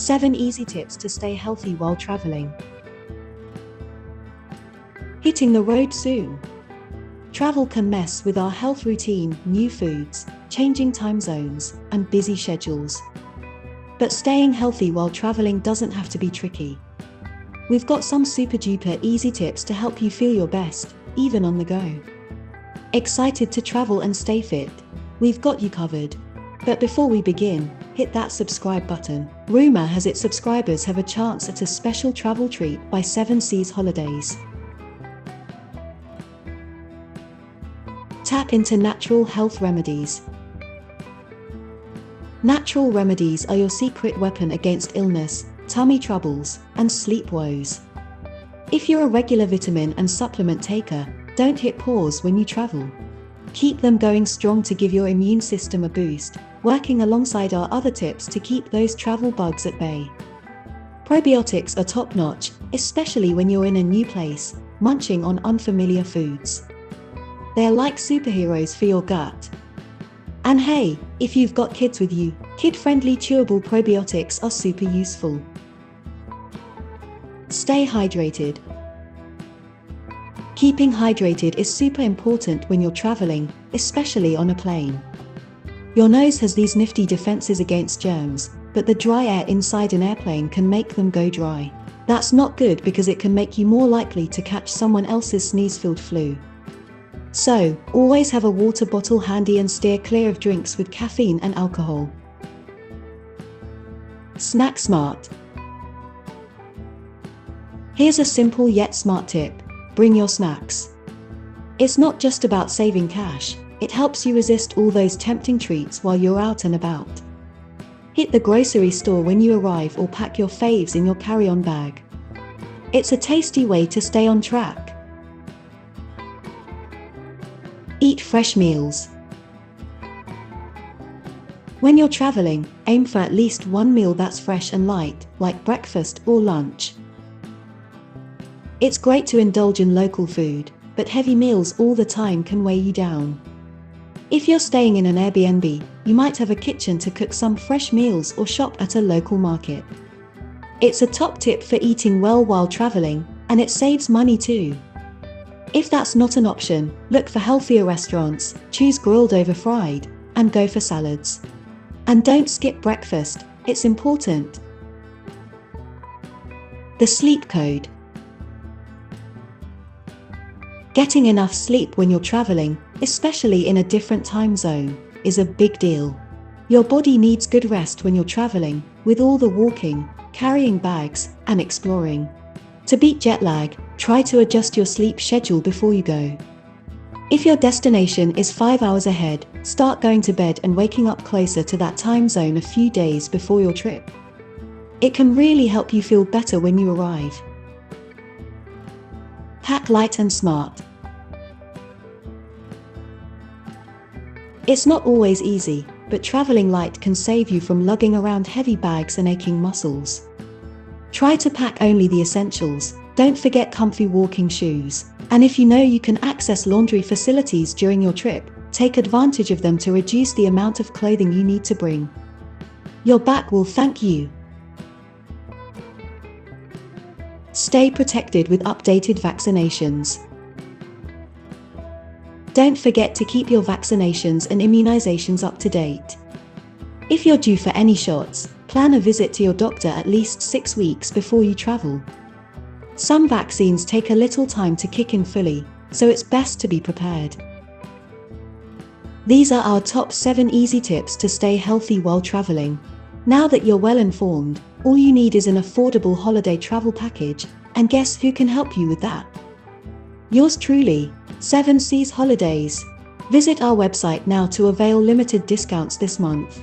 7 easy tips to stay healthy while traveling. Hitting the road soon. Travel can mess with our health routine, new foods, changing time zones, and busy schedules. But staying healthy while traveling doesn't have to be tricky. We've got some super duper easy tips to help you feel your best, even on the go. Excited to travel and stay fit? We've got you covered. But before we begin, hit that subscribe button. Rumor has it subscribers have a chance at a special travel treat by 7 Seas Holidays. Tap into natural health remedies. Natural remedies are your secret weapon against illness, tummy troubles, and sleep woes. If you're a regular vitamin and supplement taker, don't hit pause when you travel. Keep them going strong to give your immune system a boost, working alongside our other tips to keep those travel bugs at bay. Probiotics are top-notch, especially when you're in a new place, munching on unfamiliar foods. They're like superheroes for your gut. And hey, if you've got kids with you, kid-friendly chewable probiotics are super useful. Stay hydrated. Keeping hydrated is super important when you're traveling, especially on a plane. Your nose has these nifty defenses against germs, but the dry air inside an airplane can make them go dry. That's not good because it can make you more likely to catch someone else's sneeze-filled flu. So, always have a water bottle handy and steer clear of drinks with caffeine and alcohol. Snack smart. Here's a simple yet smart tip. Bring your snacks. It's not just about saving cash, it helps you resist all those tempting treats while you're out and about. Hit the grocery store when you arrive or pack your faves in your carry-on bag. It's a tasty way to stay on track. Eat fresh meals. When you're traveling, aim for at least one meal that's fresh and light, like breakfast or lunch. It's great to indulge in local food, but heavy meals all the time can weigh you down. If you're staying in an Airbnb, you might have a kitchen to cook some fresh meals or shop at a local market. It's a top tip for eating well while traveling, and it saves money too. If that's not an option, look for healthier restaurants, choose grilled over fried, and go for salads. And don't skip breakfast, it's important. The sleep code. Getting enough sleep when you're traveling, especially in a different time zone, is a big deal. Your body needs good rest when you're traveling, with all the walking, carrying bags, and exploring. To beat jet lag, try to adjust your sleep schedule before you go. If your destination is 5 hours ahead, start going to bed and waking up closer to that time zone a few days before your trip. It can really help you feel better when you arrive. Pack light and smart. It's not always easy, but traveling light can save you from lugging around heavy bags and aching muscles. Try to pack only the essentials, don't forget comfy walking shoes, and if you know you can access laundry facilities during your trip, take advantage of them to reduce the amount of clothing you need to bring. Your back will thank you. Stay protected with updated vaccinations. Don't forget to keep your vaccinations and immunizations up to date. If you're due for any shots, plan a visit to your doctor at least 6 weeks before you travel. Some vaccines take a little time to kick in fully, so it's best to be prepared. These are our top 7 easy tips to stay healthy while traveling. Now that you're well informed, all you need is an affordable holiday travel package, and guess who can help you with that? Yours truly, 7 Seas Holidays. Visit our website now to avail limited discounts this month.